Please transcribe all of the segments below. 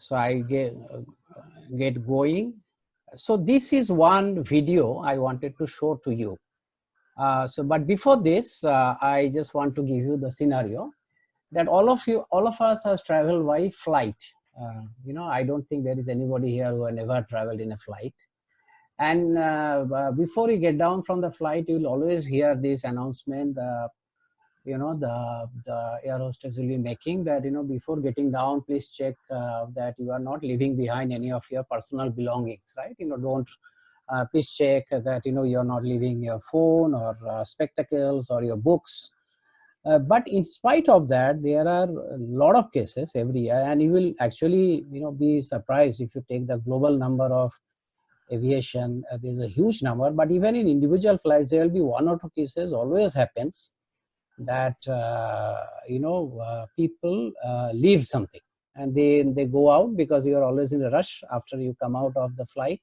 So I get going. So this is one video I wanted to show to you. But before this, I just want to give you the scenario that all of us has traveled by flight. I don't think there is anybody here who has never traveled in a flight. And before you get down from the flight, you will always hear this announcement. The air hostess will be making that, before getting down, please check that you are not leaving behind any of your personal belongings, right? Don't please check that you're not leaving your phone or spectacles or your books. But in spite of that, there are a lot of cases every year, and you will actually be surprised if you take the global number of aviation. There's a huge number, but even in individual flights, there will be one or two cases always happens that people leave something, and they go out because you are always in a rush. After you come out of the flight,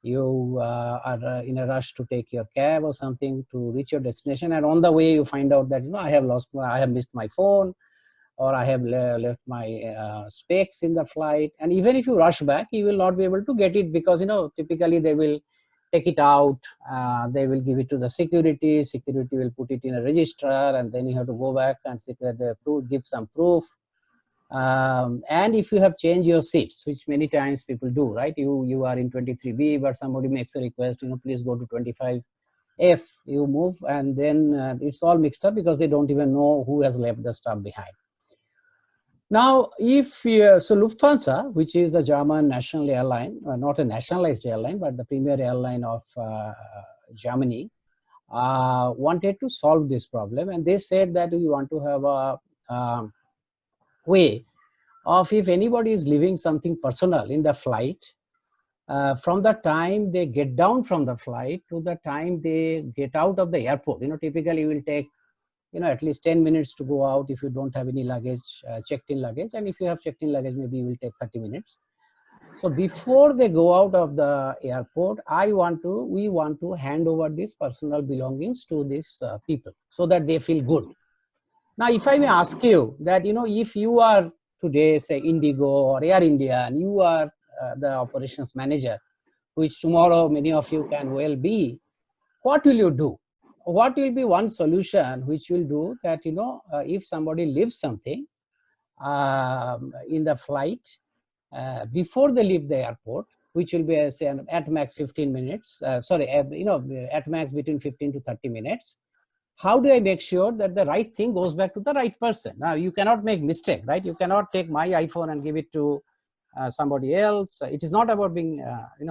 you are in a rush to take your cab or something to reach your destination, and on the way you find out that I have missed my phone, or I have left my specs in the flight. And even if you rush back, you will not be able to get it, because typically they will take it out, they will give it to the security will put it in a register, and then you have to go back and give some proof. And if you have changed your seats, which many times people do, right? You are in 23B, but somebody makes a request, please go to 25F, you move, and then it's all mixed up because they don't even know who has left the stuff behind. Now, so Lufthansa, which is a German national airline, not a nationalized airline, but the premier airline of Germany, wanted to solve this problem. And they said that we want to have a way of, if anybody is leaving something personal in the flight, from the time they get down from the flight to the time they get out of the airport, typically it will take at least 10 minutes to go out if you don't have any luggage, checked in luggage. And if you have checked in luggage, maybe it will take 30 minutes. So before they go out of the airport, we want to hand over these personal belongings to these people so that they feel good. Now, if I may ask you that, if you are today, say Indigo or Air India, and you are the operations manager, which tomorrow many of you can well be, what will you do? What will be one solution which will do that, if somebody leaves something in the flight before they leave the airport, which will be say at max 15 minutes, at max between 15 to 30 minutes, how do I make sure that the right thing goes back to the right person? Now, you cannot make mistake, right? You cannot take my iPhone and give it to somebody else. It is not about being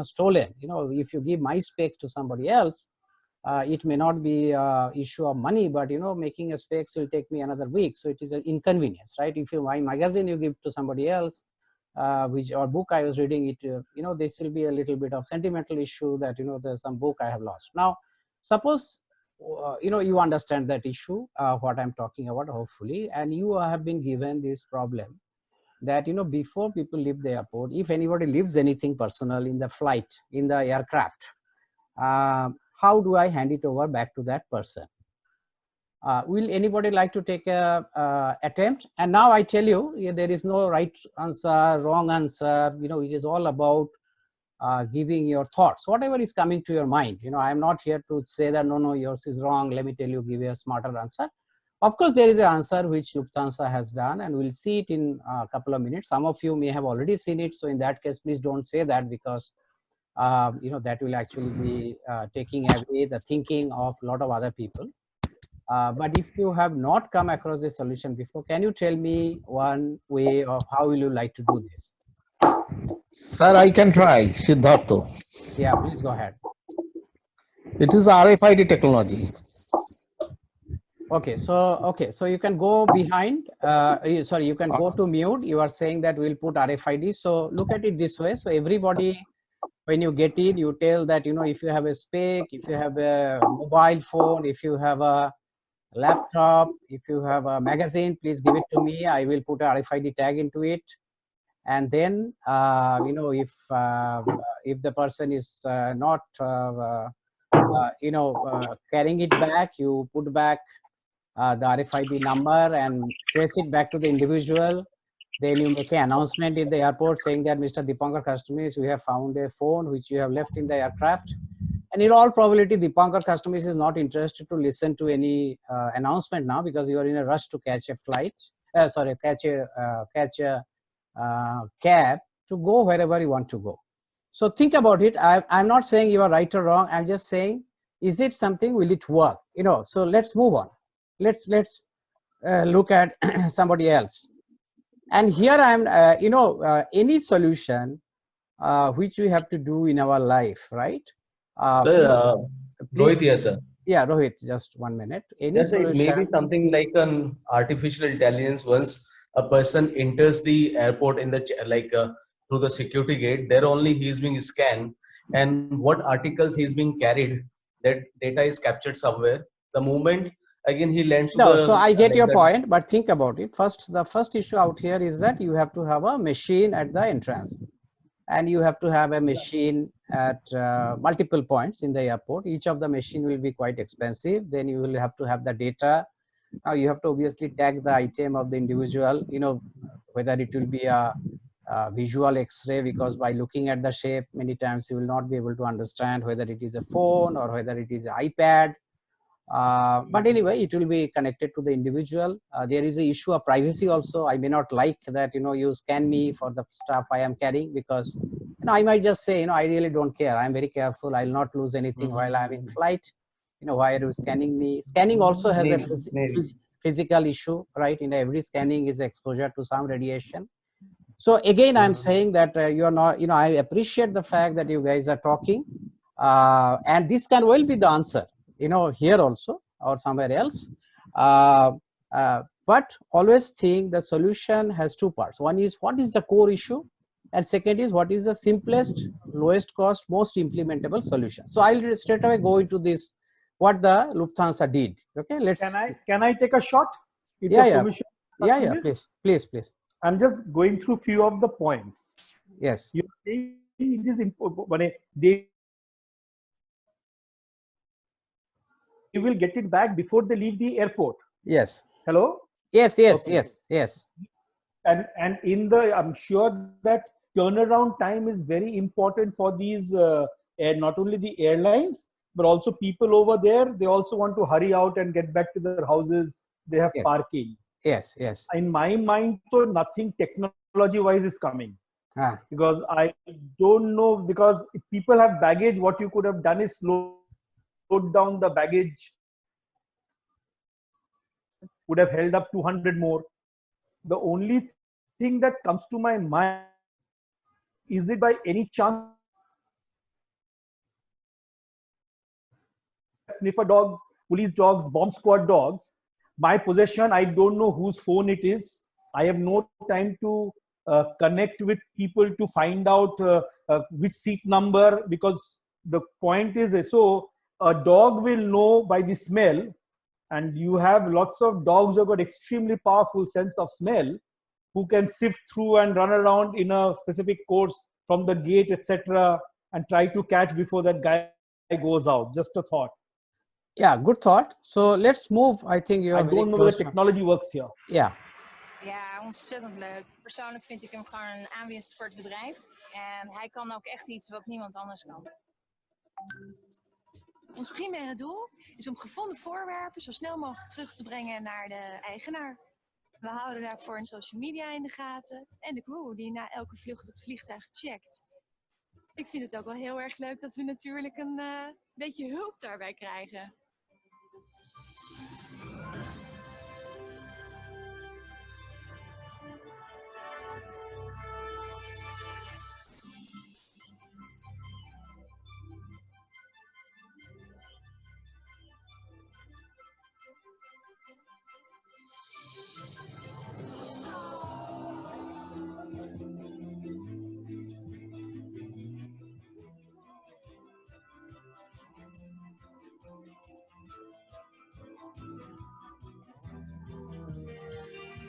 stolen. If you give my specs to somebody else, it may not be an issue of money, but making a specs will take me another week, so it is an inconvenience, right? If my magazine you give to somebody else, or book I was reading it, this will be a little bit of sentimental issue that there's some book I have lost. Now, suppose you understand that issue, what I'm talking about, hopefully, and you have been given this problem that before people leave the airport, if anybody leaves anything personal in the flight, in the aircraft, how do I hand it over back to that person? Will anybody like to take a attempt? And now I tell you, there is no right answer, wrong answer. It is all about giving your thoughts, whatever is coming to your mind. I am not here to say that no, yours is wrong, let me tell you, give you a smarter answer. Of course, there is an answer which Lufthansa has done, and we'll see it in a couple of minutes. Some of you may have already seen it, so in that case, please don't say that, because that will actually be taking away the thinking of a lot of other people. But if you have not come across this solution before, can you tell me one way of how will you like to do this? Sir, I can try, Siddhartha. Yeah, please go ahead. It is RFID technology. Okay, so you can go behind, you can go to mute. You are saying that we'll put RFID. So look at it this way. So everybody, when you get in, you tell that, if you have a spec, if you have a mobile phone, if you have a laptop, if you have a magazine, please give it to me. I will put a RFID tag into it. And then, if the person is not, carrying it back, you put back the RFID number and trace it back to the individual. Then you make an announcement in the airport saying that Mr. Dipankar Customs, we have found a phone which you have left in the aircraft. And in all probability, Dipankar Customs is not interested to listen to any announcement now because you are in a rush to catch a flight. Catch a cab to go wherever you want to go. So think about it. I'm not saying you are right or wrong. I'm just saying, is it something? Will it work? So let's move on. Let's look at somebody else. And here I'm, any solution which we have to do in our life, right? Sir, please, Rohit here, sir. Yeah, Rohit, just 1 minute. Any Yes, it may be solution? something like an artificial intelligence. Once a person enters the airport in the through the security gate, there only he is being scanned, and what articles he is being carried, that data is captured somewhere. The moment again he lands to No, the so I get your point, but think about it. The first issue out here is that you have to have a machine at the entrance, and you have to have a machine at multiple points in the airport. Each of the machine will be quite expensive. Then you will have to have the data. Now you have to obviously tag the item of the individual, whether it will be a visual X-ray, because by looking at the shape, many times you will not be able to understand whether it is a phone or whether it is an iPad. But anyway, it will be connected to the individual. There is a issue of privacy also. I may not like that, you scan me for the stuff I am carrying, because I might just say, I really don't care. I'm very careful. I'll not lose anything while I'm in flight. Why are you scanning me? Scanning also has a physical issue, right? Every scanning is exposure to some radiation. So again, I'm saying that you are not, I appreciate the fact that you guys are talking, and this can well be the answer, here also or somewhere else. But always think the solution has two parts. One is what is the core issue, and second is what is the simplest, lowest cost, most implementable solution. So I'll straight away go into this, what the Lufthansa did. Okay, let's. Can I take a shot? Yeah, please. I'm just going through few of the points. Yes. You're saying it is important. They will get it back before they leave the airport. Yes. Hello? Yes. Okay. Yes. And I'm sure that turnaround time is very important for these, not only the airlines, but also people over there. They also want to hurry out and get back to their houses. They have parking. Yes. In my mind, so nothing technology-wise is coming. Because I don't know, because if people have baggage, what you could have done is slowed down the baggage, would have held up 200 more. The only thing that comes to my mind, is it by any chance sniffer dogs, police dogs, bomb squad dogs, my possession, I don't know whose phone it is. I have no time to connect with people to find out which seat number, because the point is, so a dog will know by the smell, and you have lots of dogs who have got extremely powerful sense of smell, who can sift through and run around in a specific course from the gate, etc., and try to catch before that guy goes out. Just a thought. Yeah, good thought. So let's move. I think you are. I don't know whether technology works here. Yeah. Ja, ontzettend leuk. Persoonlijk vind ik hem gewoon een aanwinst voor het bedrijf. En hij kan ook echt iets wat niemand anders kan. Ons primaire doel is om gevonden voorwerpen zo snel mogelijk terug te brengen naar de eigenaar. We houden daarvoor social media in de gaten en de crew die na elke vlucht het vliegtuig checkt. Ik vind het ook wel heel erg leuk dat we natuurlijk een beetje hulp daarbij krijgen.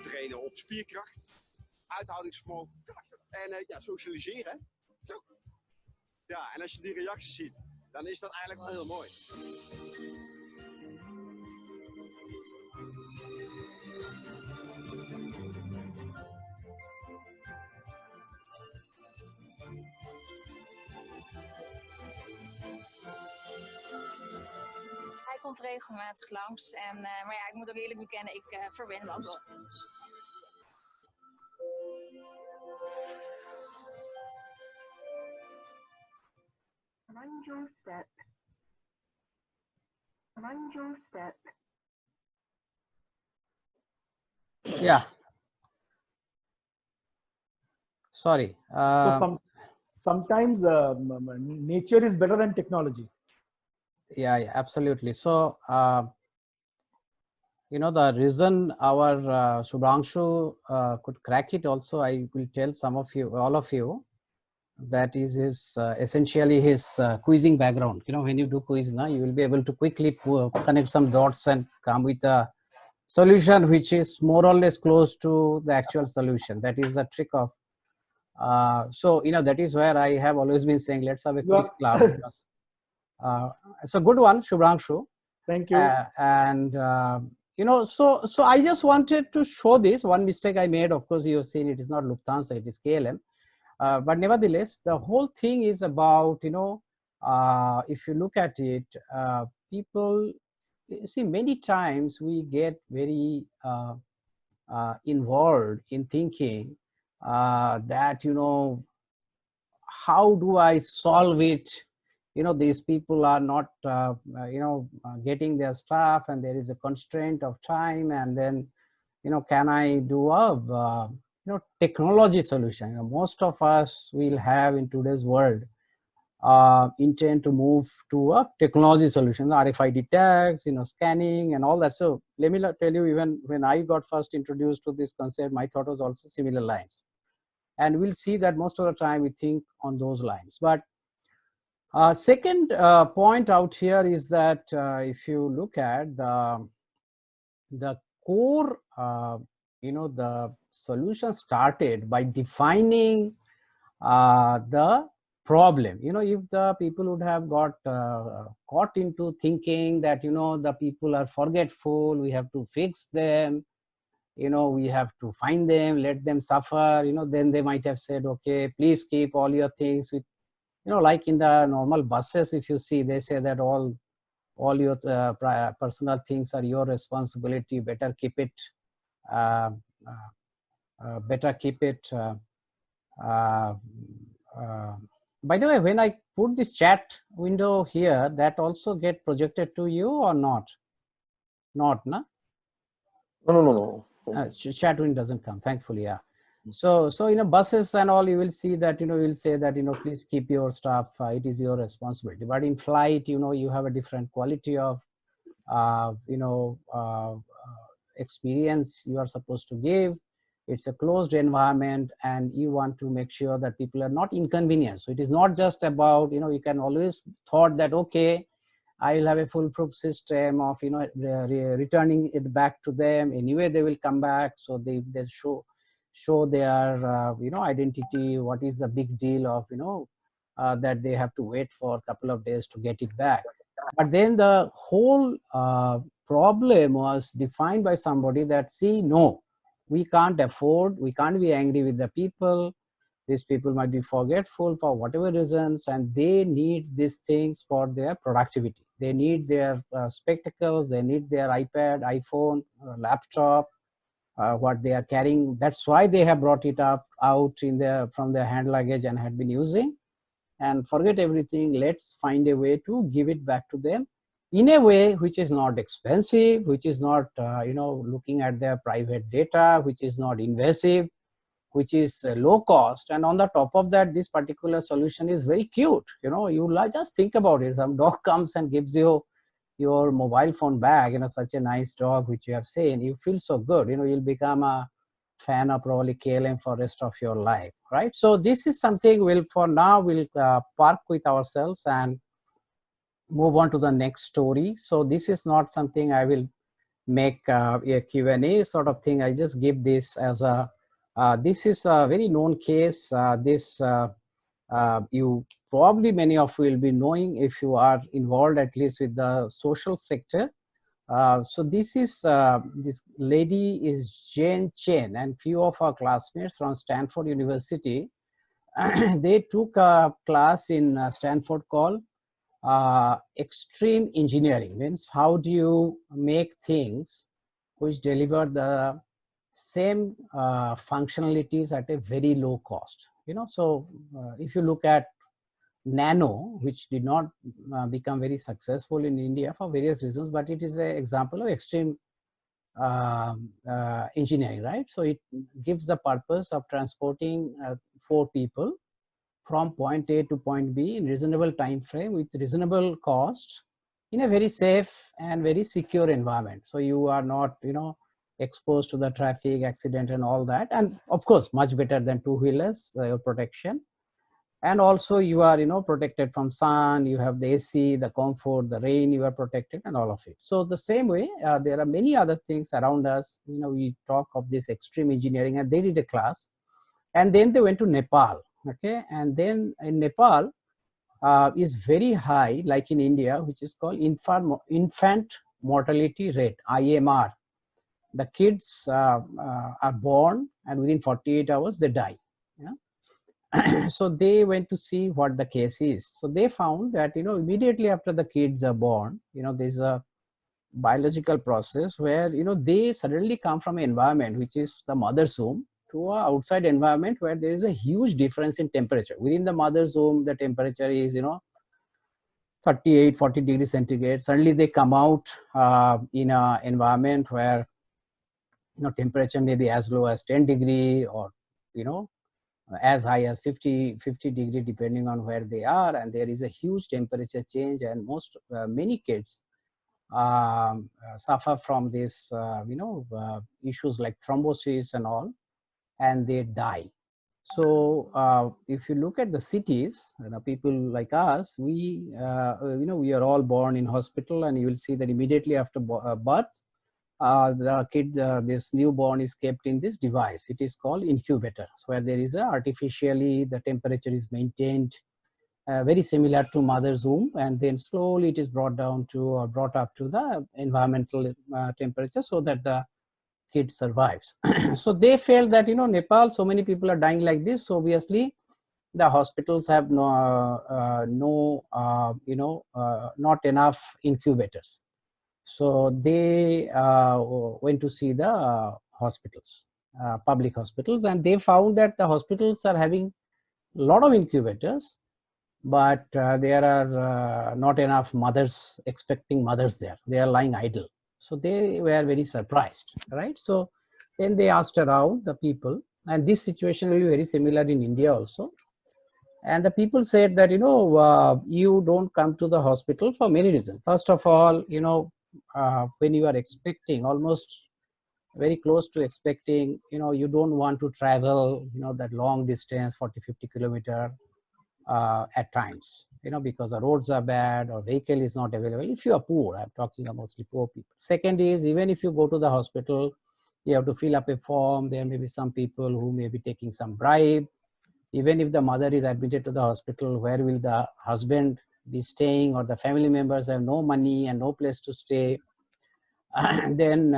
Trainen op spierkracht, uithoudingsvermogen en socialiseren. Zo. Ja, en als je die reacties ziet, dan is dat eigenlijk wel heel mooi. komt regelmatig langs. Maar ja, ik moet ook eerlijk bekennen, ik verwen me ook wel. Mind your step. Mind your step. Yeah. Sorry. So sometimes nature is better than technology. Yeah, absolutely. So, you know, the reason our Shubhangshu could crack it also, I will tell some of you, all of you, that is his essentially his quizzing background. You know, when you do quiz now, you will be able to quickly connect some dots and come with a solution which is more or less close to the actual solution. That is the trick of so you know, that is where I have always been saying let's have a quiz club, because it's a good one, Shubhangshu. Thank you. And you know, so I just wanted to show this one mistake I made. Of course, you have seen it is not Lufthansa, it is KLM. But nevertheless, the whole thing is about, you know, if you look at it, people, you see, many times we get very involved in thinking that, you know, how do I solve it? You know, these people are not, you know, getting their stuff, and there is a constraint of time, and then, you know, can I do a, you know, technology solution? You know, most of us will have in today's world intend to move to a technology solution, RFID tags, you know, scanning and all that. So let me tell you, even when I got first introduced to this concept, my thought was also similar lines. And we'll see that most of the time we think on those lines. But second point out here is that if you look at the core, you know, the solution started by defining the problem. You know, if the people would have got caught into thinking that, you know, the people are forgetful, we have to fix them, you know, we have to find them, let them suffer, you know, then they might have said, okay, please keep all your things with, you know, like in the normal buses, if you see, they say that all your personal things are your responsibility, better keep it, better keep it. By the way, when I put this chat window here, that also get projected to you or not? Not, no? No. Chat window doesn't come, thankfully, yeah. So you know, buses and all, you will see that, you know, you'll say that, you know, please keep your stuff, it is your responsibility. But in flight, you know, you have a different quality of, you know, experience you are supposed to give. It's a closed environment, and you want to make sure that people are not inconvenienced. So it is not just about, you know, you can always thought that, okay, I will have a foolproof system of, you know, returning it back to them. Anyway, they will come back. So they show their, you know, identity. What is the big deal of, you know, that they have to wait for a couple of days to get it back. But then the whole problem was defined by somebody that, see, no, we can't afford, we can't be angry with the people. These people might be forgetful for whatever reasons, and they need these things for their productivity. They need their spectacles, they need their iPad, iPhone, laptop, what they are carrying. That's why they have brought it out in from their hand luggage and had been using. And forget everything, let's find a way to give it back to them in a way which is not expensive, which is not, you know, looking at their private data, which is not invasive, which is low cost. And on the top of that, this particular solution is very cute. You know, you just think about it. Some dog comes and gives you your mobile phone bag, you know, such a nice dog which you have seen, you feel so good, you know, you'll become a fan of probably KLM for rest of your life, right? So this is something for now we'll park with ourselves and move on to the next story. So this is not something I will make a Q&A sort of thing. I just give this as a, this is a very known case. You probably, many of you will be knowing if you are involved at least with the social sector. So this is, this lady is Jane Chen, and few of our classmates from Stanford University, they took a class in Stanford called extreme engineering. Means how do you make things which deliver the same functionalities at a very low cost. So if you look at Nano, which did not become very successful in India for various reasons, but it is an example of extreme engineering, right? So it gives the purpose of transporting 4 people from point A to point B in reasonable time frame with reasonable cost in a very safe and very secure environment. So you are not, exposed to the traffic accident and all that. And of course, much better than two-wheelers, your protection. And also you are, protected from sun, you have the AC, the comfort, the rain, you are protected and all of it. So the same way, there are many other things around us. We talk of this extreme engineering, and they did a class. And then they went to Nepal, okay? And then in Nepal is very high, like in India, which is called infant mortality rate, IMR. The kids are born and within 48 hours they die. Yeah? So they went to see what the case is. So they found that, immediately after the kids are born, there's a biological process where, they suddenly come from an environment which is the mother's womb to an outside environment where there is a huge difference in temperature. Within the mother's womb, the temperature is, 38, 40 degrees centigrade. Suddenly they come out in an environment where, temperature may be as low as 10 degree or, as high as 50 degree, depending on where they are. And there is a huge temperature change, and many kids suffer from this, issues like thrombosis and all, and they die. So if you look at the cities, people like us, we are all born in hospital, and you will see that immediately after birth, the kid, this newborn is kept in this device. It is called incubator, where there is artificially the temperature is maintained very similar to mother's womb, and then slowly it is brought up to the environmental temperature so that the kid survives. So they felt that, Nepal, so many people are dying like this. So obviously the hospitals have not enough incubators. So they went to see the hospitals, public hospitals, and they found that the hospitals are having a lot of incubators, but there are not enough expecting mothers there. They are lying idle. So they were very surprised, right? So then they asked around the people, and this situation will be very similar in India also. And the people said that, you don't come to the hospital for many reasons. First of all, when you are expecting, almost very close to expecting, you don't want to travel, that long distance, 40, 50 kilometer at times, because the roads are bad or vehicle is not available. If you are poor, I'm talking about mostly poor people. Second is, even if you go to the hospital, you have to fill up a form. There may be some people who may be taking some bribe. Even if the mother is admitted to the hospital, where will the husband be staying, or the family members have no money and no place to stay? And then,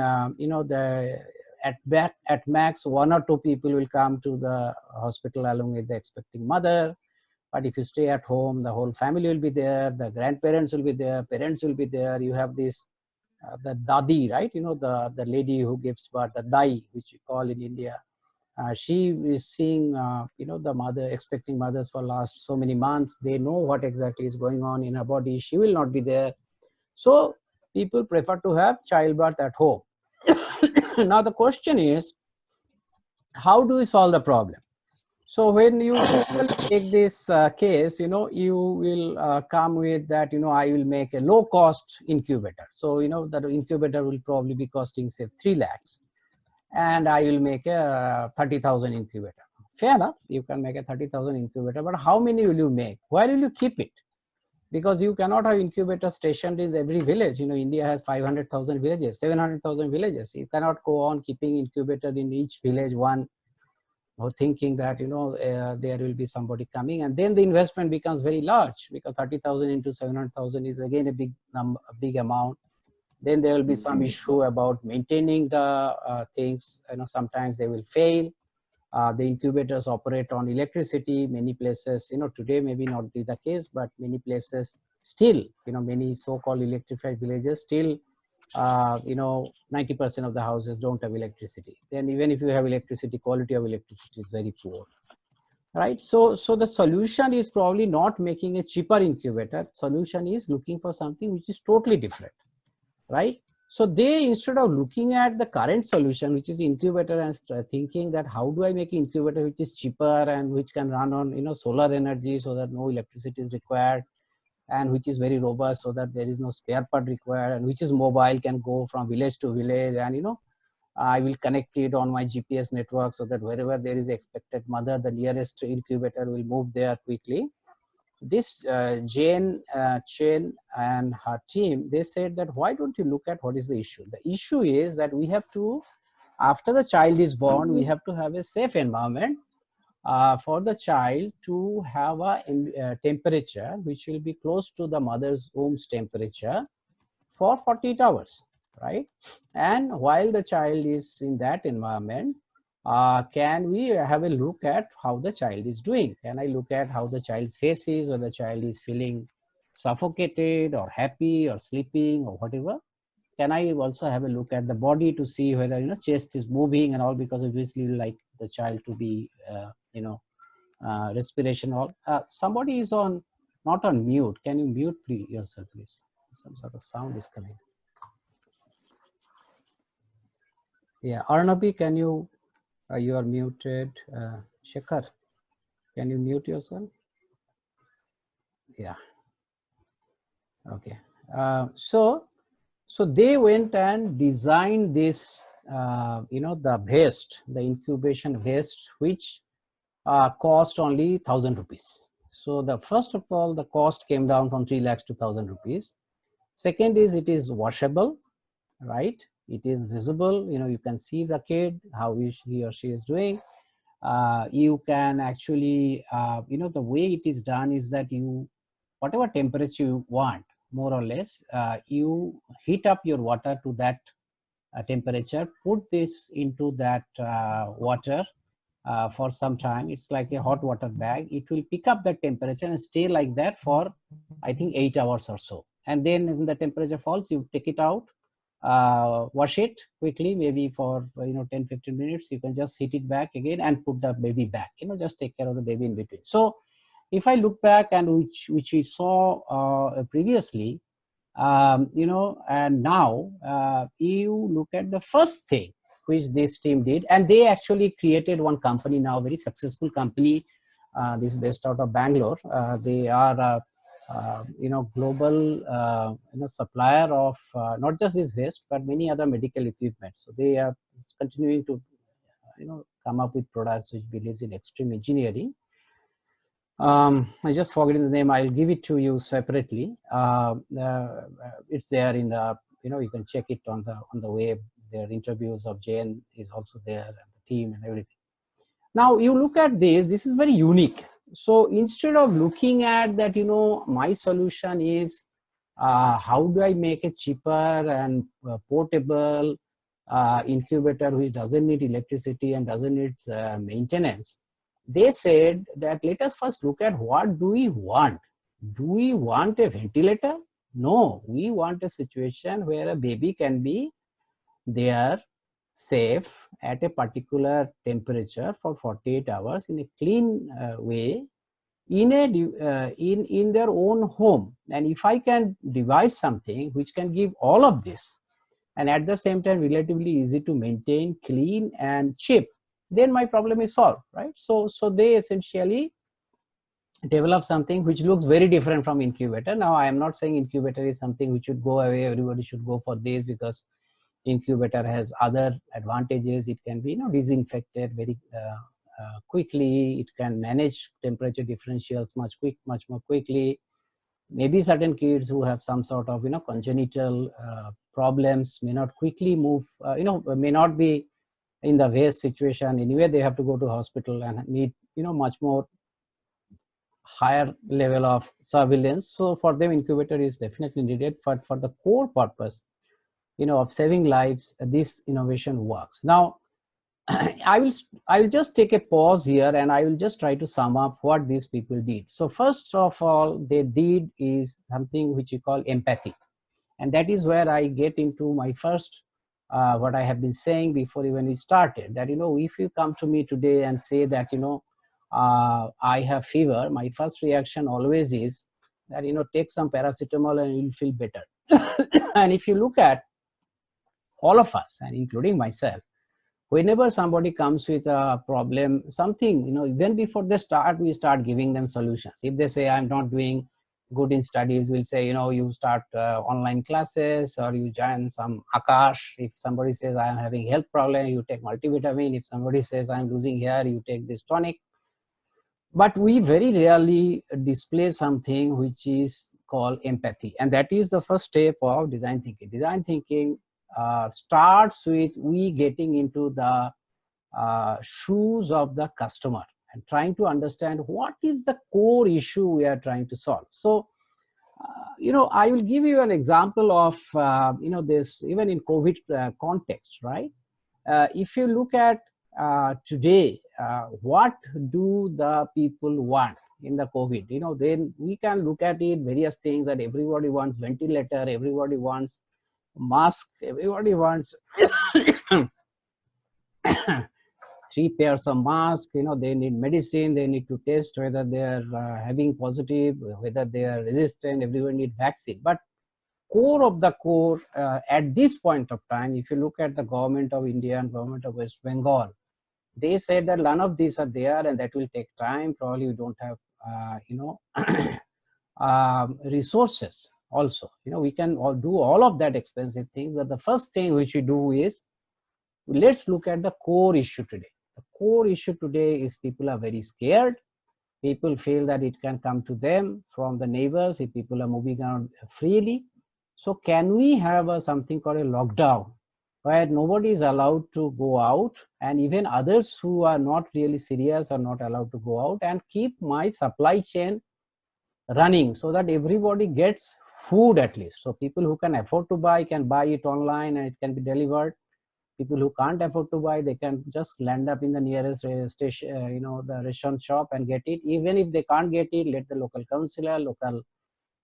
at max 1 or 2 people will come to the hospital along with the expecting mother. But if you stay at home, the whole family will be there, the grandparents will be there, parents will be there. You have this, the dadi, right? The lady who gives birth, the dai, which you call in India. She is seeing, the mother, expecting mothers for last so many months. They know what exactly is going on in her body. She will not be there. So people prefer to have childbirth at home. Now the question is, how do we solve the problem? So when you take this case, you will come with that, I will make a low cost incubator. So, that incubator will probably be costing, say, 3 lakhs. And I will make a 30,000 incubator. Fair enough, you can make a 30,000 incubator, but how many will you make? Where will you keep it? Because you cannot have incubator stationed in every village. India has 500,000 villages, 700,000 villages. You cannot go on keeping incubator in each village one, or thinking that, there will be somebody coming. And then the investment becomes very large, because 30,000 into 700,000 is again a big number, a big amount. Then there will be some issue about maintaining the things. Sometimes they will fail. The incubators operate on electricity. Many places, today maybe not be the case, but many places Still, many so-called electrified villages still, 90% of the houses don't have electricity. Then even if you have electricity, quality of electricity is very poor, right? So the solution is probably not making a cheaper incubator. Solution is looking for something which is totally different, right? So they, instead of looking at the current solution, which is incubator, and thinking that how do I make an incubator which is cheaper and which can run on solar energy so that no electricity is required, and which is very robust so that there is no spare part required, and which is mobile, can go from village to village, and I will connect it on my GPS network so that wherever there is expected mother, the nearest incubator will move there quickly. This Jane Chen and her team, they said that why don't you look at what is the issue? The issue is that we have to, after the child is born, we have to have a safe environment for the child to have a temperature which will be close to the mother's womb's temperature for 48 hours, right? And while the child is in that environment, can we have a look at how the child is doing? Can I look at how the child's face is, or the child is feeling suffocated or happy or sleeping or whatever? Can I also have a look at the body to see whether chest is moving and all, because obviously you like the child to be respiration all. Somebody is on, not on mute. Can you mute yourself, please? Some sort of sound is coming. Yeah, Arnabi, can you? You are muted. Shekhar, can you mute yourself? Yeah. Okay. So they went and designed this, the vest, the incubation vest, which cost only 1,000 rupees. So the first of all, the cost came down from 3 lakhs to 1,000 rupees. Second is it is washable, right? It is visible. You can see the kid, how he or she is doing. You can actually, the way it is done is that whatever temperature you want, more or less, you heat up your water to that temperature, put this into that water for some time. It's like a hot water bag. It will pick up the temperature and stay like that for, I think, 8 hours or so. And then when the temperature falls, you take it out, wash it quickly, maybe for 10-15 minutes. You can just heat it back again and put the baby back, just take care of the baby in between. So if I look back, and which we saw previously, and now you look at the first thing which this team did, and they actually created one company now, very successful company. This is based out of Bangalore. They are global supplier of not just this vest but many other medical equipment. So they are continuing to come up with products which believes in extreme engineering. I just forgetting the name. I'll give it to you separately. It's there in the, you can check it on the web. Their interviews of Jane is also there, and the team and everything. Now you look at this is very unique. So instead of looking at that, my solution is how do I make a cheaper and portable incubator which doesn't need electricity and doesn't need maintenance. They said that let us first look at what do we want. Do we want a ventilator? No, we want a situation where a baby can be there safe at a particular temperature for 48 hours in a clean way in their own home. And if I can devise something which can give all of this and at the same time relatively easy to maintain, clean and cheap, then my problem is solved, right? So they essentially develop something which looks very different from incubator. Now I am not saying incubator is something which should go away, everybody should go for this, because incubator has other advantages. It can be disinfected very quickly. It can manage temperature differentials much more quickly. Maybe certain kids who have some sort of congenital problems may not quickly move, may not be in the waste situation anyway. They have to go to hospital and need much more higher level of surveillance. So for them incubator is definitely needed. But for the core purpose of saving lives, this innovation works. Now I will just take a pause here and I will just try to sum up what these people did. So first of all, they did is something which you call empathy. And that is where I get into my first, what I have been saying before even we started, that, if you come to me today and say that, I have fever, my first reaction always is that, take some paracetamol and you'll feel better. And if you look at all of us, and including myself, whenever somebody comes with a problem, something, even before they start, we start giving them solutions. If they say, I'm not doing good in studies, we'll say, you start online classes, or you join some Akash. If somebody says, I am having health problem, you take multivitamin. If somebody says, I'm losing hair, you take this tonic. But we very rarely display something which is called empathy. And that is the first step of design thinking. Design thinking starts with we getting into the shoes of the customer and trying to understand what is the core issue we are trying to solve. So, I will give you an example of, this even in COVID context, right? If you look at today, what do the people want in the COVID? Then we can look at it, various things, that everybody wants ventilator, everybody wants mask, everybody wants 3 pairs of masks. They need medicine, they need to test whether they are having positive, whether they are resistant, everyone need vaccine. But core of the core, at this point of time, if you look at the government of India and government of West Bengal, they said that none of these are there and that will take time. Probably you don't have, resources also. We can do all of that expensive things. But the first thing which we do is, let's look at the core issue today. The core issue today is people are very scared. People feel that it can come to them from the neighbors if people are moving around freely. So can we have something called a lockdown, where nobody is allowed to go out, and even others who are not really serious are not allowed to go out, and keep my supply chain running so that everybody gets food at least. So people who can afford to buy can buy it online and it can be delivered. People who can't afford to buy, they can just land up in the nearest station, the restaurant shop and get it. Even if they can't get it, let the local councillor, local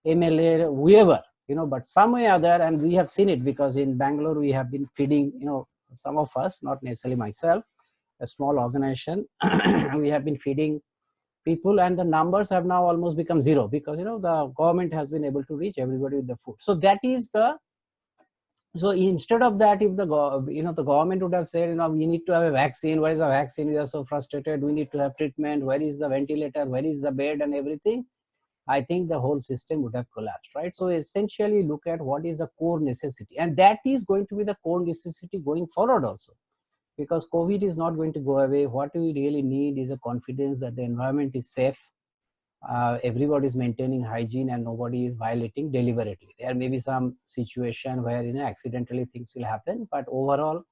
MLA, whoever, but some way or other. And we have seen it, because in Bangalore, we have been feeding, some of us, not necessarily myself, a small organization, we have been feeding people, and the numbers have now almost become zero, because, the government has been able to reach everybody with the food. So that is so instead of that, if the government would have said, we need to have a vaccine. Where is the vaccine? We are so frustrated. We need to have treatment. Where is the ventilator? Where is the bed and everything? I think the whole system would have collapsed, right? So essentially look at what is the core necessity, and that is going to be the core necessity going forward also, because COVID is not going to go away. What we really need is a confidence that the environment is safe. Everybody is maintaining hygiene and nobody is violating deliberately. There may be some situation where accidentally things will happen, but overall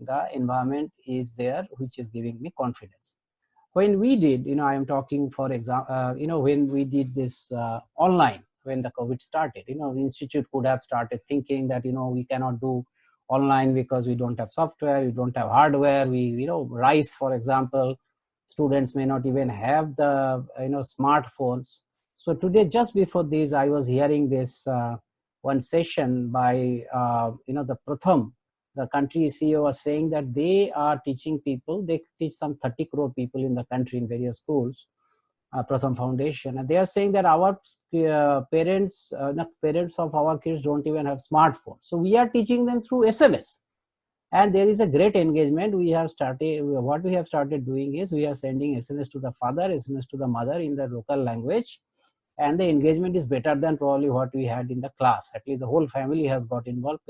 the environment is there, which is giving me confidence. When we did, I am talking, for example, when we did this online, when the COVID started, the institute could have started thinking that, we cannot do online because we don't have software, we don't have hardware. RICE, for example, students may not even have the smartphones. So today, just before this, I was hearing this one session by the Pratham, the country CEO, was saying that they are teaching people. They teach some 30 crore people in the country in various schools, Pratham Foundation, and they are saying that our parents, the parents of our kids don't even have smartphones. So we are teaching them through SMS. And there is a great engagement. What we have started doing is, we are sending SMS to the father, SMS to the mother in the local language. And the engagement is better than probably what we had in the class. At least the whole family has got involved.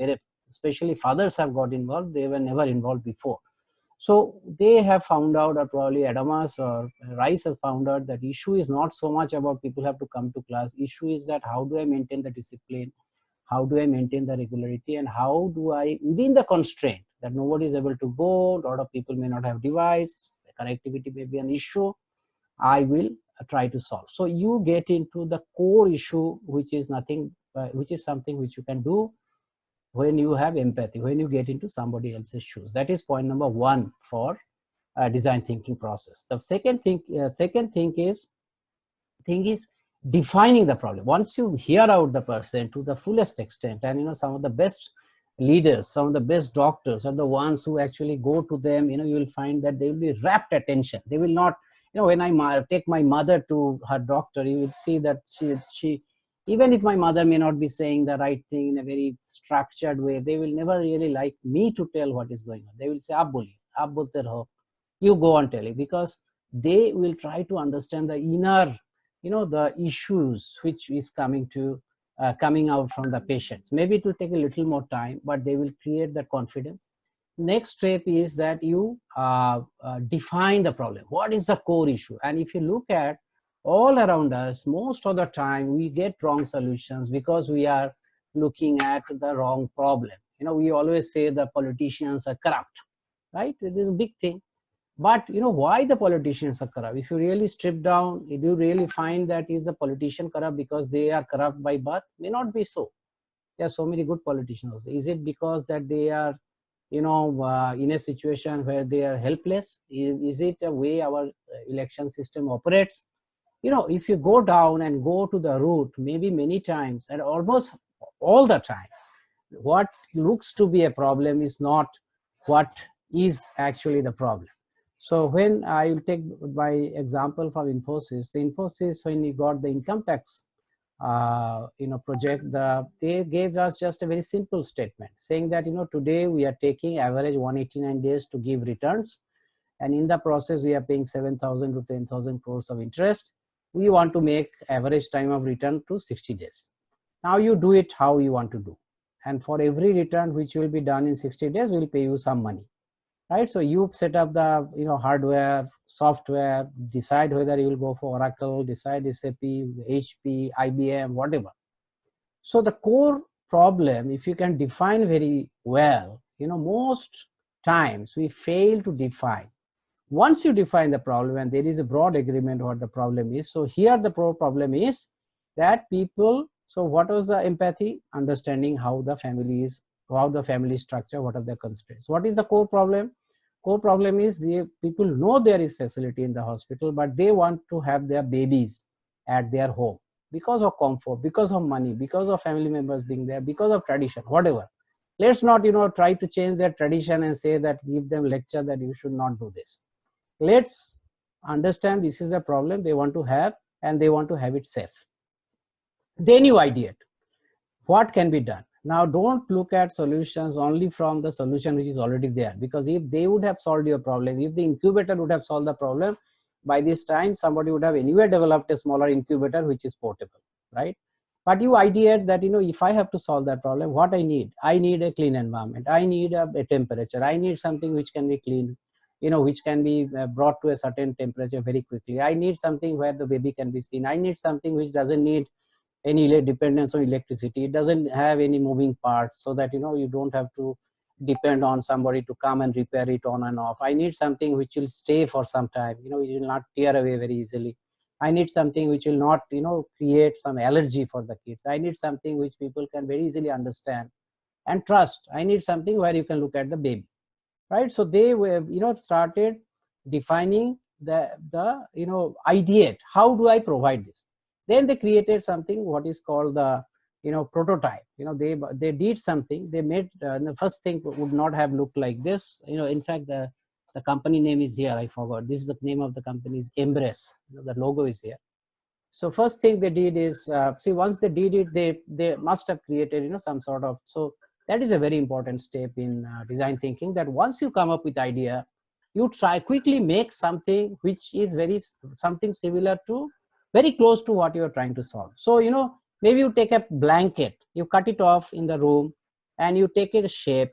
Especially fathers have got involved. They were never involved before. So they have found out, or probably Adamas or Rice has found out, that issue is not so much about people have to come to class. Issue is that how do I maintain the discipline? How do I maintain the regularity? And how do I, within the constraint that nobody is able to go, a lot of people may not have device, connectivity may be an issue, I will try to solve. So you get into the core issue, which is nothing, which is something which you can do when you have empathy, when you get into somebody else's shoes. That is point number one for design thinking process. The second thing is defining the problem. Once you hear out the person to the fullest extent, and some of the best leaders, some of the best doctors are the ones who actually go to them, you will find that they will be rapt attention. They will not, when I take my mother to her doctor, you will see that she even if my mother may not be saying the right thing in a very structured way, they will never really like me to tell what is going on. They will say, "Aap boliye, aap bolte raho, you go on telling," because they will try to understand the inner, the issues which is coming out from the patients. Maybe it will take a little more time, but they will create that confidence. Next step is that you define the problem. What is the core issue? And if you look at all around us, most of the time we get wrong solutions because we are looking at the wrong problem. We always say the politicians are corrupt, right? It is a big thing. But why the politicians are corrupt? If you really strip down, if you really find that is a politician corrupt because they are corrupt by birth, may not be so. There are so many good politicians. Is it because that they are, in a situation where they are helpless? Is it a way our election system operates? If you go down and go to the root, maybe many times and almost all the time, what looks to be a problem is not what is actually the problem. So when I will take my example from Infosys, when you got the income tax, project, they gave us just a very simple statement saying that, today we are taking average 189 days to give returns. And in the process, we are paying 7,000 to 10,000 crores of interest. We want to make average time of return to 60 days. Now you do it how you want to do. And for every return which will be done in 60 days, we'll pay you some money. Right, so you set up the hardware, software, decide whether you will go for Oracle, decide SAP, HP, IBM, whatever. So the core problem, if you can define very well, most times we fail to define. Once you define the problem and there is a broad agreement what the problem is, so here the problem is that people. So what was the empathy? Understanding how the family is, how the family structure, what are the constraints. What is the core problem? Core problem is the people know there is facility in the hospital, but they want to have their babies at their home because of comfort, because of money, because of family members being there, because of tradition, whatever. Let's not, try to change their tradition and say that, give them lecture that you should not do this. Let's understand this is a problem they want to have and they want to have it safe. Then you ideate what can be done. Now, don't look at solutions only from the solution which is already there, because if they would have solved your problem, if the incubator would have solved the problem, by this time somebody would have anyway developed a smaller incubator which is portable, right? But you ideate that, if I have to solve that problem, what I need a clean environment, I need a temperature, I need something which can be clean, which can be brought to a certain temperature very quickly. I need something where the baby can be seen. I need something which doesn't need any dependence on electricity. It doesn't have any moving parts, so that you don't have to depend on somebody to come and repair it on and off. I need something which will stay for some time, which will not tear away very easily. I need something which will not create some allergy for the kids. I need something which people can very easily understand and trust. I need something where you can look at the baby, right? So they were started defining the ideate, how do I provide this. Then they created something what is called the prototype. They did something. They made the first thing would not have looked like this. In fact, the company name is here. I forgot. This is the name of the company is Embrace. The logo is here. So first thing they did is see, once they did it, they must have created some sort of. So that is a very important step in design thinking. That once you come up with idea, you try quickly make something which is something similar to, very close to what you are trying to solve. So, maybe you take a blanket, you cut it off in the room and you take it a shape.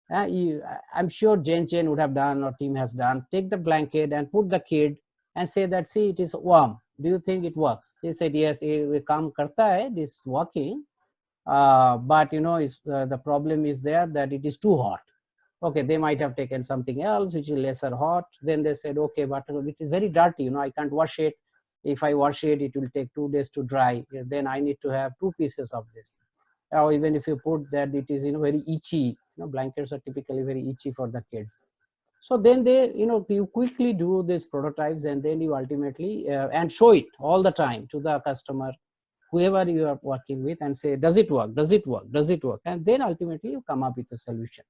I'm sure Jane would have done, or team has done, take the blanket and put the kid and say that, see, it is warm. Do you think it works? She said, yes, it काम करता है, this working. But, the problem is there that it is too hot. Okay, they might have taken something else which is lesser hot. Then they said, okay, but it is very dirty, I can't wash it. If I wash it, it will take 2 days to dry. Then I need to have 2 pieces of this. or even if you put that it is, very itchy, blankets are typically very itchy for the kids. So then they, you quickly do these prototypes, and then you ultimately, and show it all the time to the customer, whoever you are working with, and say, does it work? Does it work? Does it work? And then ultimately you come up with a solution,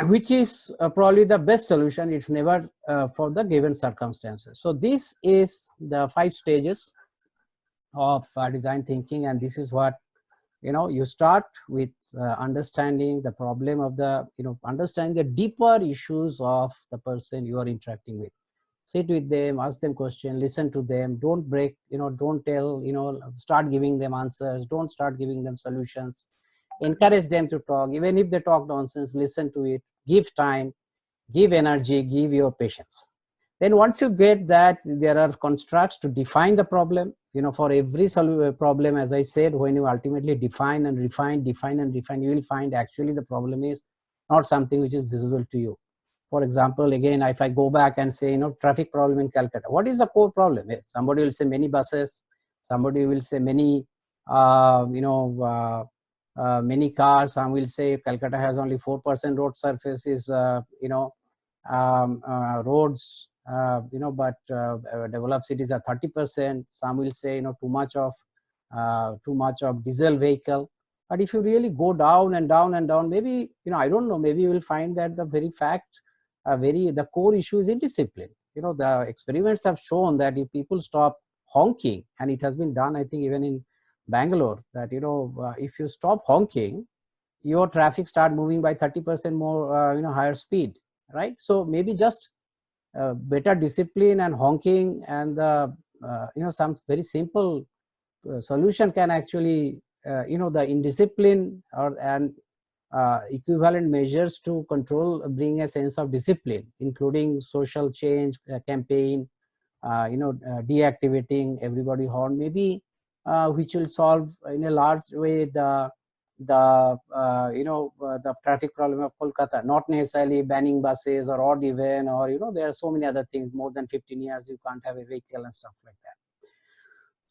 which is probably the best solution. It's never for the given circumstances. So this is the 5 stages of design thinking, and this is what, you start with understanding the problem of the, understanding the deeper issues of the person you are interacting with. Sit with them, ask them questions, listen to them, don't break, don't tell, start giving them answers, don't start giving them solutions, encourage them to talk. Even if they talk nonsense, listen to it, give time, give energy, give your patience. Then once you get that, there are constructs to define the problem. For every problem, as I said, when you ultimately define and refine, you will find actually the problem is not something which is visible to you. For example, again, if I go back and say, traffic problem in Calcutta, what is the core problem? Somebody will say many buses, somebody will say many, many cars. Some will say Calcutta has only 4% road surfaces, roads, but developed cities are 30%. Some will say, too much of diesel vehicle. But if you really go down and down and down, maybe, I don't know, maybe you will find that the very fact, the core issue is indiscipline. The experiments have shown that if people stop honking, and it has been done, I think, even in Bangalore, that, if you stop honking, your traffic start moving by 30% more, higher speed, right? So maybe just better discipline and honking, and the, some very simple solution can actually, the indiscipline and equivalent measures to control, bring a sense of discipline, including social change campaign, deactivating everybody horn, maybe, which will solve in a large way the traffic problem of Kolkata, not necessarily banning buses or odd even, or, there are so many other things. More than 15 years, you can't have a vehicle and stuff like that.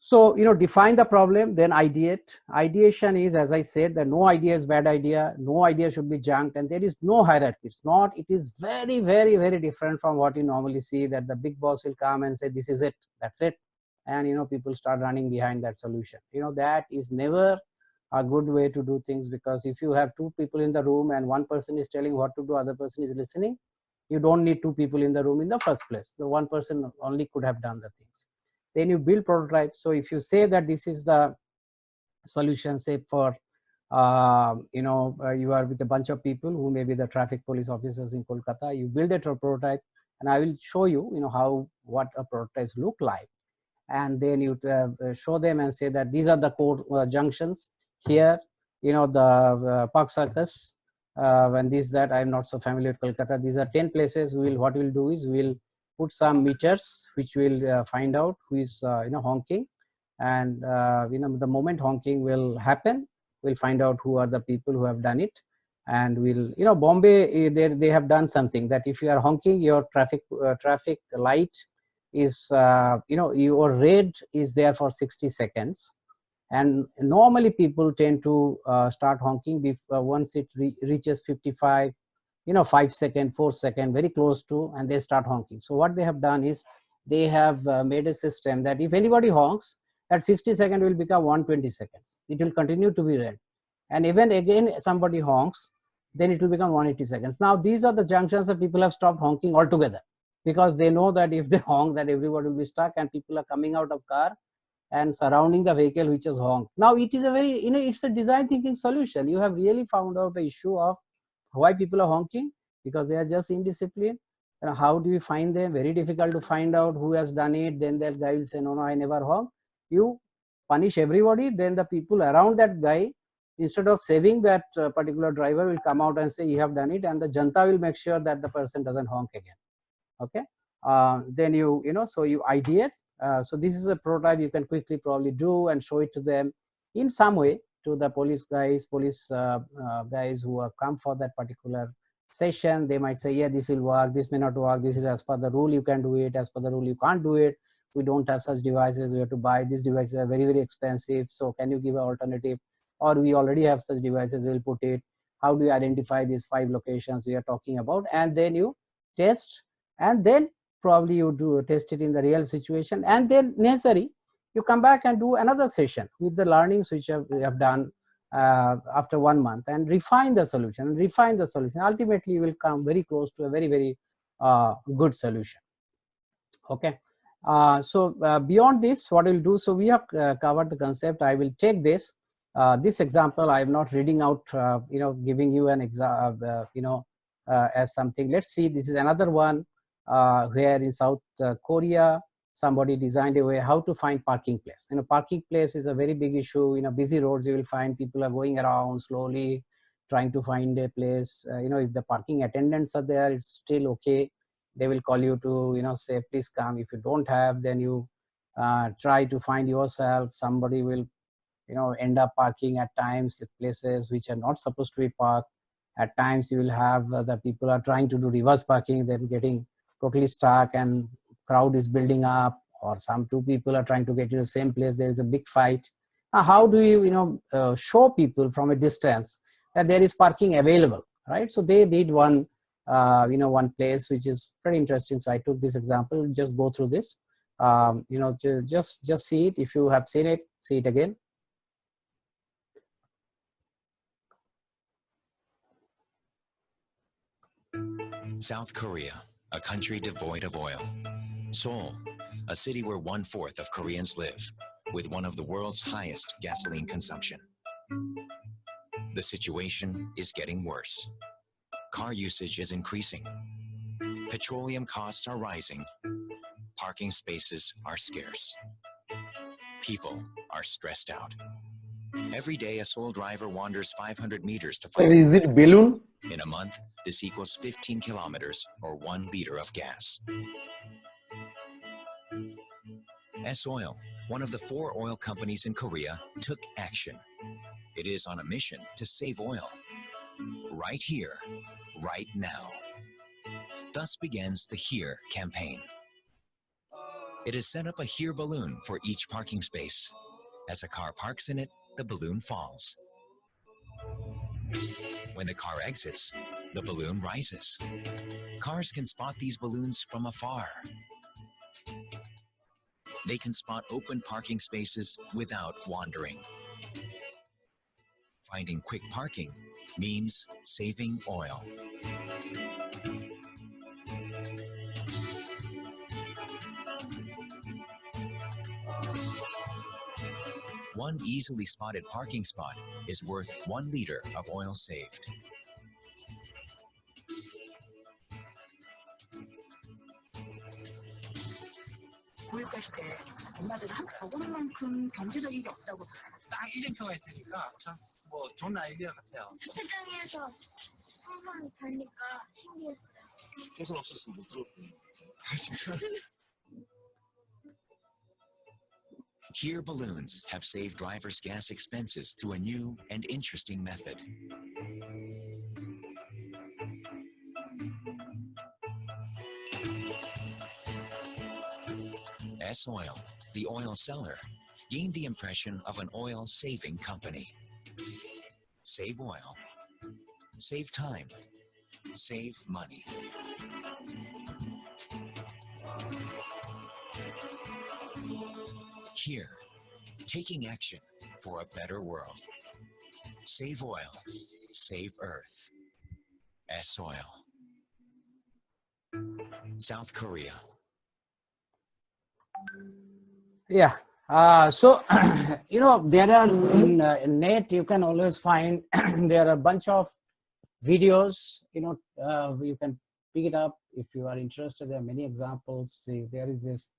So, define the problem, then ideate. Ideation is, as I said, that no idea is bad idea, no idea should be junked, and there is no hierarchy. It is very, very, very different from what you normally see, that the big boss will come and say, this is it, that's it. And, people start running behind that solution. That is never a good way to do things, because if you have 2 people in the room and one person is telling what to do, other person is listening, you don't need 2 people in the room in the first place. The one person only could have done the things. Then you build prototypes. So if you say that this is the solution, say for, you are with a bunch of people who may be the traffic police officers in Kolkata, you build a prototype, and I will show you, what a prototypes look like. And then you show them and say that these are the core junctions here, the Park Circus, and that I'm not so familiar with Kolkata. These are 10 places. What we'll do is we'll put some meters which will find out who is honking, and the moment honking will happen, we'll find out who are the people who have done it. And we'll, Bombay, they have done something that if you are honking, your traffic light is, your red is there for 60 seconds. And normally people tend to start honking once it reaches 55, 5 second, 4 second, very close to, and they start honking. So what they have done is they have made a system that if anybody honks, at 60 seconds will become 120 seconds. It will continue to be red. And even again somebody honks, then it will become 180 seconds. Now these are the junctions that people have stopped honking altogether, because they know that if they honk, that everybody will be stuck, and people are coming out of car and surrounding the vehicle which is honked. Now it is a very, it's a design thinking solution. You have really found out the issue of why people are honking, because they are just indisciplined. And how do you find them? Very difficult to find out who has done it. Then that guy will say, no, I never honk. You punish everybody, then the people around that guy, instead of saving that particular driver, will come out and say, you have done it, and the janta will make sure that the person doesn't honk again. Okay. Then so you ideate. So this is a prototype you can quickly probably do and show it to them in some way, to the police guys who have come for that particular session. They might say, yeah, this will work, this may not work, this is as per the rule you can do it, as per the rule you can't do it. we don't have such devices, we have to buy these devices, are very, very expensive, so can you give an alternative? Or we already have such devices, we'll put it. How do you identify these 5 locations we are talking about? And then you test, and then probably you do test it in the real situation, and then necessary you come back and do another session with the learnings which we have done after 1 month, and refine the solution, ultimately you will come very close to a very, very good solution. Okay. So beyond this, what we'll do, so we have covered the concept. I will take this example. I am not reading out, giving you an example, as something. Let's see, this is another one where in South Korea, somebody designed a way how to find parking place. Parking place is a very big issue. Busy roads, you will find people are going around slowly trying to find a place. If the parking attendants are there, it's still okay. They will call you to, say, please come. If you don't have, then you try to find yourself. Somebody will, end up parking at times at places which are not supposed to be parked. At times you will have the people are trying to do reverse parking, then getting totally stuck and crowd is building up, or some 2 people are trying to get to the same place, there is a big fight. Now, how do you, show people from a distance that there is parking available, right? So they did one, one place which is pretty interesting. So I took this example, just go through this, just see it. If you have seen it, see it again. South Korea, a country devoid of oil. Seoul, a city where 1/4 of Koreans live, with one of the world's highest gasoline consumption. The situation is getting worse. Car usage is increasing. Petroleum costs are rising. Parking spaces are scarce. People are stressed out. Every day, a Seoul driver wanders 500 meters to find. Is it balloon? In a month, this equals 15 kilometers or 1 liter of gas. S-Oil, one of the 4 oil companies in Korea, took action. It is on a mission to save oil. Right here, right now. Thus begins the HERE campaign. It has set up a HERE balloon for each parking space. As a car parks in it, the balloon falls. When the car exits, the balloon rises. Cars can spot these balloons from afar. They can spot open parking spaces without wandering. Finding quick parking means saving oil. One easily spotted parking spot is worth 1 liter of oil saved. 교육하실 때 엄마들은 한국 버거는 만큼 경제적인 게 없다고 딱 이름표가 있으니까 참 뭐 좋은 아이디어 같아요. 세상에서 항상 다니까 신기했어요. 계속 없었으면 못 들었거든요. 진짜. HERE balloons have saved drivers' gas expenses through a new and interesting method. S-Oil, the oil seller, gained the impression of an oil-saving company. Save oil, save time, save money. HERE, taking action for a better world. Save oil, save Earth. S-Oil. South Korea. Yeah. So, there are in net, you can always find, there are a bunch of videos, you can pick it up if you are interested. There are many examples. See, there is this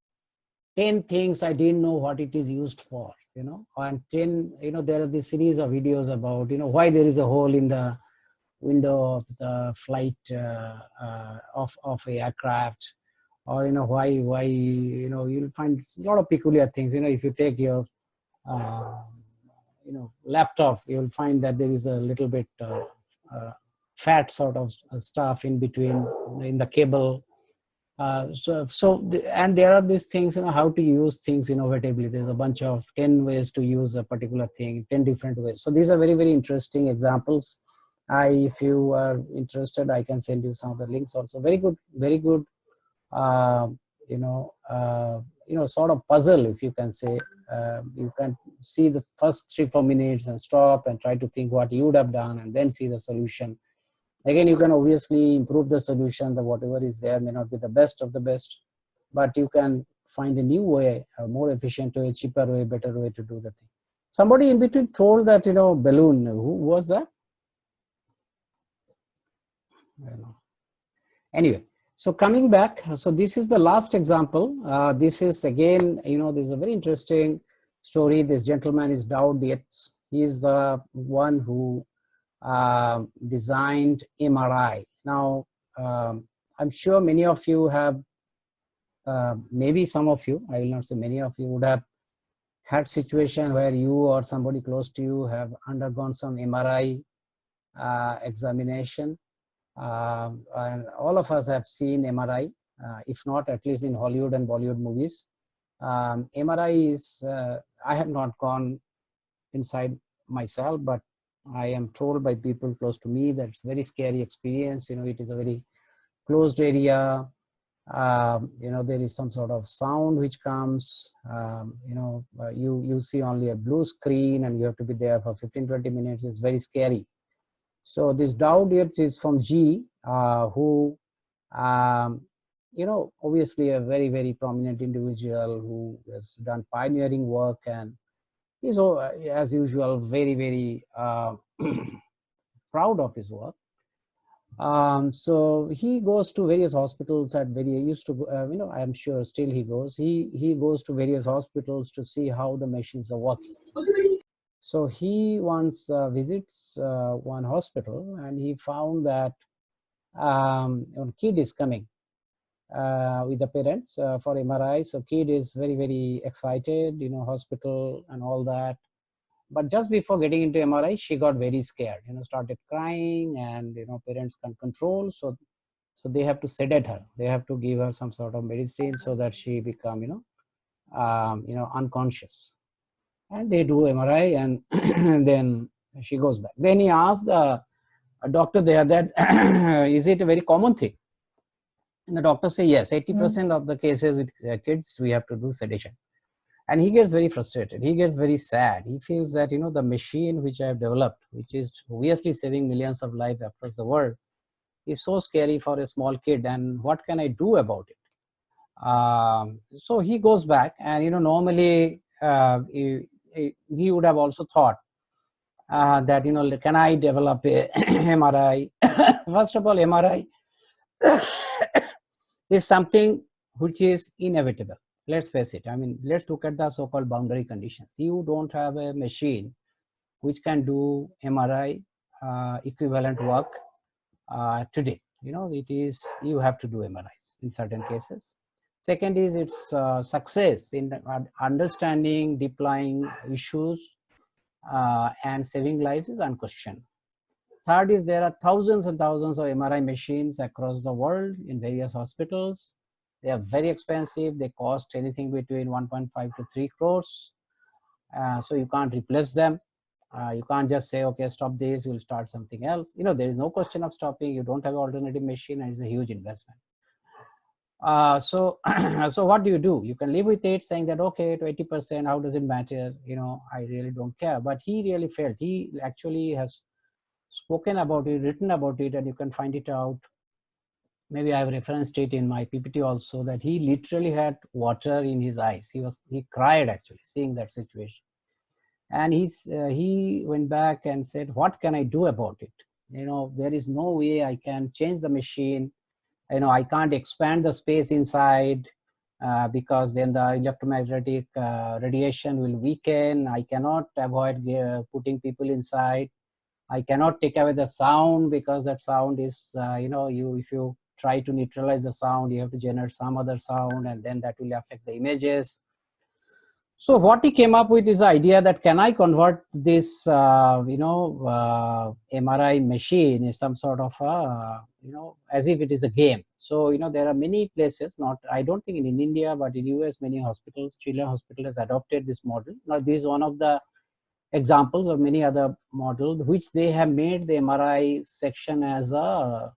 10 things I didn't know what it is used for, and 10, there are this series of videos about, why there is a hole in the window of the flight of a aircraft. Or why you'll find a lot of peculiar things. If you take your laptop, you'll find that there is a little bit fat sort of stuff in between in the cable. And there are these things, how to use things innovatively. There's a bunch of 10 ways to use a particular thing, 10 different ways. So these are very, very interesting examples. If you are interested, I can send you some of the links also. Very good, sort of puzzle, if you can say. You can see the first 3-4 minutes and stop and try to think what you would have done and then see the solution. Again, you can obviously improve the solution. The whatever is there may not be the best of the best, but you can find a new way, a more efficient way, cheaper way, better way to do the thing. Somebody in between told that, balloon. Who was that? I don't know. Anyway, so coming back, so this is the last example. This is again, there's a very interesting story. This gentleman is Dowd Yates. He is the one who designed MRI. Now, I'm sure many of you have, maybe some of you, I will not say many of you, would have had situation where you or somebody close to you have undergone some MRI examination. And all of us have seen MRI, if not at least in Hollywood and Bollywood movies. MRI is, I have not gone inside myself, but I am told by people close to me that it's a very scary experience. It is a very closed area. There is some sort of sound which comes. You see only a blue screen and you have to be there for 15-20 minutes. It's very scary. So this Dowd Yates is from GE, who, obviously a very, very prominent individual who has done pioneering work, and he's, as usual, very, very proud of his work. So he goes to various hospitals I'm sure still he goes. He goes to various hospitals to see how the machines are working. So he once visits one hospital, and he found that a kid is coming with the parents for MRI. So kid is very, very excited, hospital and all that. But just before getting into MRI, she got very scared, started crying, and, parents can't control. So they have to sedate her. They have to give her some sort of medicine so that she become, unconscious. And they do MRI, and, and then she goes back. Then he asked a doctor there that, is it a very common thing? And the doctor say, yes, 80% of the cases with kids, we have to do sedation. And he gets very frustrated. He gets very sad. He feels that, the machine which I have developed, which is obviously saving millions of lives across the world, is so scary for a small kid. And what can I do about it? So he goes back, and, normally he would have also thought that, can I develop a MRI? First of all, MRI is something which is inevitable. Let's face it. I mean, let's look at the so-called boundary conditions. You don't have a machine which can do MRI equivalent work today. You have to do MRIs in certain cases. Second is its success in understanding, deploying issues and saving lives is unquestioned. Third is there are thousands and thousands of MRI machines across the world in various hospitals. They are very expensive. They cost anything between 1.5 to 3 crores. So you can't replace them. You can't just say, okay, stop this, we'll start something else. There is no question of stopping. You don't have an alternative machine, and it's a huge investment. So what do? You can live with it, saying that, okay, 20%, how does it matter? I really don't care. But he really felt, he actually has spoken about it, written about it, and you can find it out. Maybe I have referenced it in my PPT also, that he literally had water in his eyes. He cried actually seeing that situation. And he went back and said, what can I do about it? There is no way I can change the machine. I can't expand the space inside because then the electromagnetic radiation will weaken. I cannot avoid putting people inside. I cannot take away the sound because that sound is, if you try to neutralize the sound, you have to generate some other sound, and then that will affect the images. So what he came up with is the idea that can I convert this, MRI machine is some sort of a, as if it is a game. So, there are many places, I don't think in India, but in US, many hospitals, children hospital has adopted this model. Now, this is one of the examples of many other models, which they have made the MRI section as a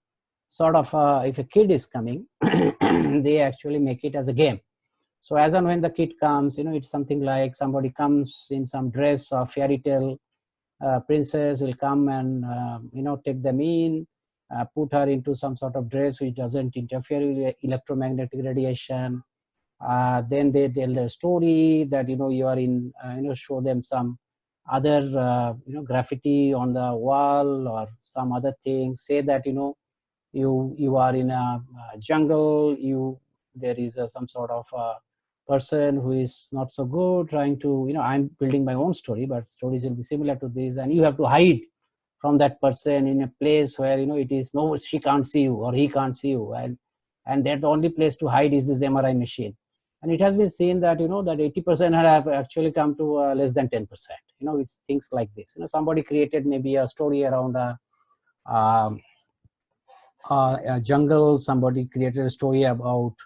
sort of, if a kid is coming, they actually make it as a game. So as and when the kid comes, it's something like somebody comes in some dress or fairy tale princess will come and, take them in, put her into some sort of dress which doesn't interfere with electromagnetic radiation. Then they tell their story that, you are in, show them some other, graffiti on the wall or some other thing, say that, you are in a jungle, there is some sort of person who is not so good trying to, I'm building my own story, but stories will be similar to this, and you have to hide from that person in a place where, it is no, she can't see you or he can't see you, and that the only place to hide is this MRI machine. And it has been seen that, that 80% have actually come to less than 10%, it's things like this. Somebody created maybe a story around a jungle, somebody created a story about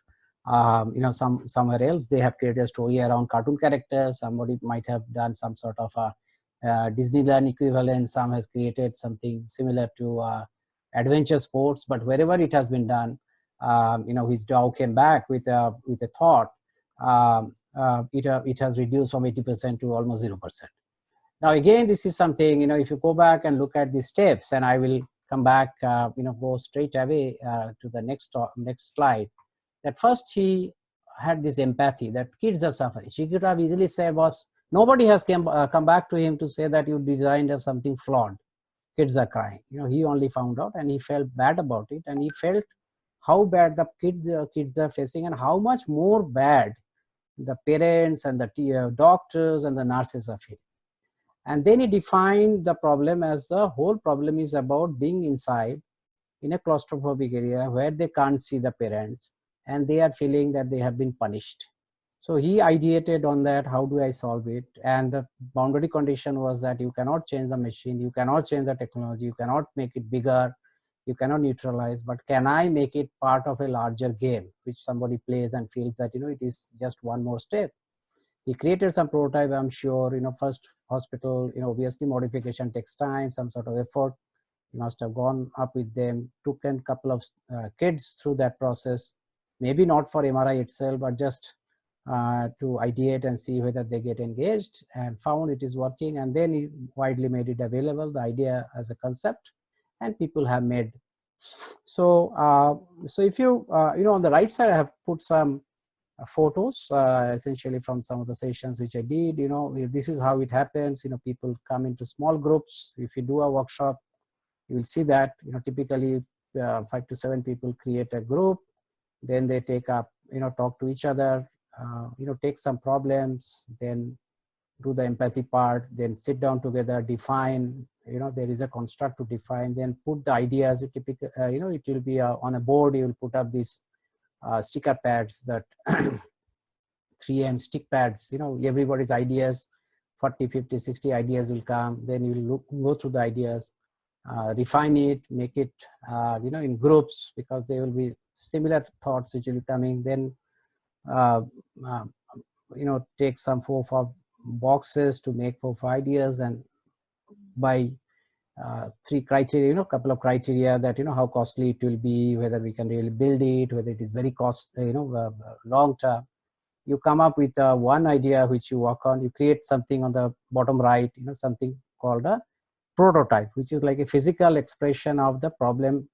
somewhere else they have created a story around cartoon characters, somebody might have done some sort of a Disneyland equivalent, some has created something similar to adventure sports, but wherever it has been done, his dog came back with a thought, it has reduced from 80% to almost 0%. Now again, this is something, if you go back and look at the steps, and I will come back, go straight away to the next slide. That first he had this empathy that kids are suffering. She could have easily said, nobody has come back to him to say that you designed something flawed. Kids are crying. He only found out and he felt bad about it, and he felt how bad the kids are facing and how much more bad the parents and the doctors and the nurses are feeling. And then he defined the problem as the whole problem is about being inside in a claustrophobic area where they can't see the parents and they are feeling that they have been punished. So he ideated on that, how do I solve it? And the boundary condition was that you cannot change the machine, you cannot change the technology, you cannot make it bigger, you cannot neutralize, but can I make it part of a larger game which somebody plays and feels that, it is just one more step. He created some prototype, I'm sure, first hospital, obviously modification takes time, some sort of effort. He must have gone up with them, took a couple of kids through that process, maybe not for MRI itself, but just to ideate and see whether they get engaged, and found it is working, and then he widely made it available, the idea as a concept, and people have made. So, so if you, on the right side, I have put some photos essentially from some of the sessions which I did. This is how it happens. People come into small groups. If you do a workshop, you will see that typically 5 to 7 people create a group, then they take up, talk to each other, take some problems, then do the empathy part, then sit down together, define, there is a construct to define, then put the ideas. Typical, it will be on a board. You will put up these sticker pads, that 3M stick pads, everybody's ideas, 40, 50, 60 ideas will come. Then you will go through the ideas, refine it, make it, in groups, because there will be similar thoughts which will be coming. Then, take some 4 or 5 boxes to make 4 or 5 ideas, and by 3 criteria, couple of criteria that, how costly it will be, whether we can really build it, whether it is very long term. You come up with one idea which you work on, you create something on the bottom right, something called a prototype, which is like a physical expression of the problem.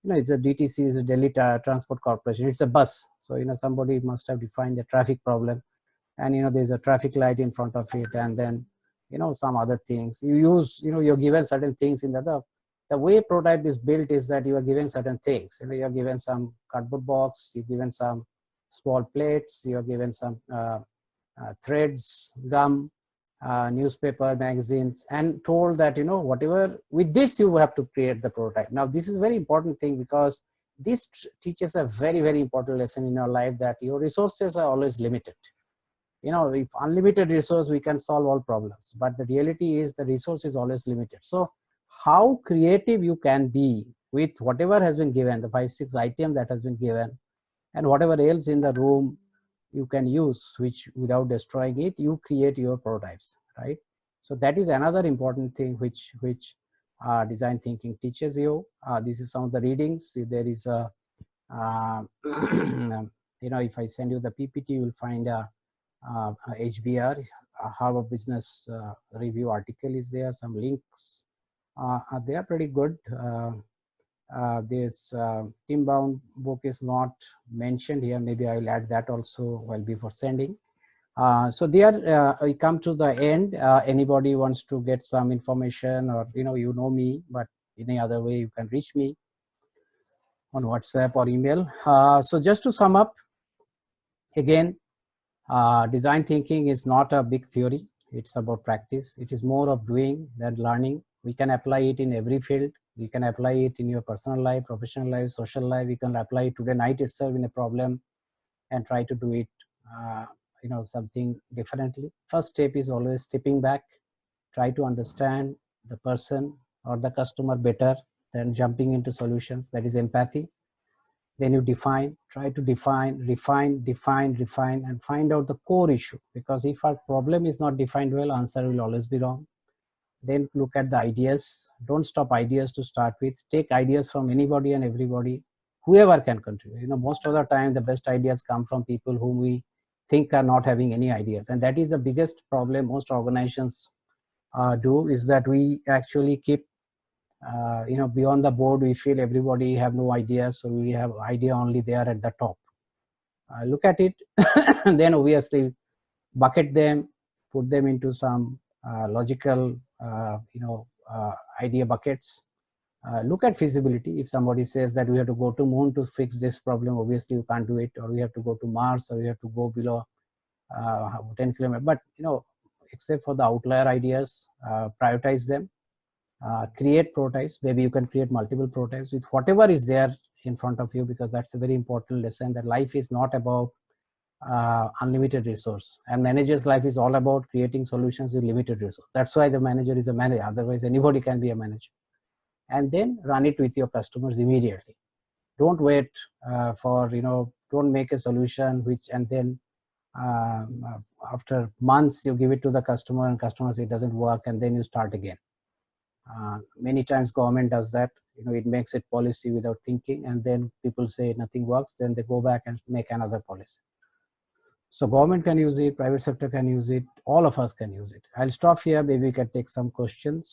It's a DTC, is a Delhi Transport Corporation. It's a bus. So, somebody must have defined the traffic problem, and, there's a traffic light in front of it, and then, some other things. You use, you're given certain things in the way prototype is built is that you are given certain things. You're given some cardboard box, you're given some small plates, you're given some threads, gum, newspaper, magazines, and told that, whatever, with this you have to create the prototype. Now, this is a very important thing, because this teaches a very, very important lesson in your life, that your resources are always limited. you know, if unlimited resource, we can solve all problems, but the reality is the resource is always limited. So how creative you can be with whatever has been given, the 5-6 item that has been given, and whatever else in the room you can use, which without destroying it, you create your prototypes, right? So that is another important thing which design thinking teaches you. This is some of the readings. There is a you know, if I send you the PPT, you will find a HBR, Harvard Business Review article is there. Some links they are pretty good. This Team-bound book is not mentioned here. Maybe I will add that also while before sending. So there we come to the end. Anybody wants to get some information, or you know me, but in any other way you can reach me on WhatsApp or email. So just to sum up, again, design thinking is not a big theory. It's about practice. It is more of doing than learning. We can apply it in every field. You can apply it in your personal life, professional life, social life. You can apply it today night itself in a problem and try to do it, you know, something differently. First step is always stepping back, try to understand the person or the customer better than jumping into solutions. That is empathy. Then you define, try to define, refine, and find out the core issue. Because if our problem is not defined well, answer will always be wrong. Then look at the ideas. Don't stop ideas to start with. Take ideas from anybody and everybody, whoever can contribute. You know, most of the time, the best ideas come from people whom we think are not having any ideas. And that is the biggest problem most organizations do, is that we actually keep you know, beyond the board, we feel everybody have no ideas, so we have idea only there at the top. Look at it, and then obviously bucket them, put them into some logical, you know, idea buckets. Look at feasibility. If somebody says that we have to go to moon to fix this problem, obviously you can't do it, or we have to go to Mars, or we have to go below 10 kilometers. But you know, except for the outlier ideas, prioritize them. Create prototypes. Maybe you can create multiple prototypes with whatever is there in front of you, because that's a very important lesson, that life is not about unlimited resource, and manager's life is all about creating solutions with limited resource. That's why the manager is a manager. Otherwise anybody can be a manager. And then run it with your customers immediately. Don't wait for, you know, don't make a solution which, and then after months you give it to the customer and customer says it doesn't work, and then you start again. Many times government does that. You know, it makes it policy without thinking, and then people say nothing works, then they go back and make another policy. So government can use it, private sector can use it, all of us can use it. I'll stop here. Maybe we can take some questions.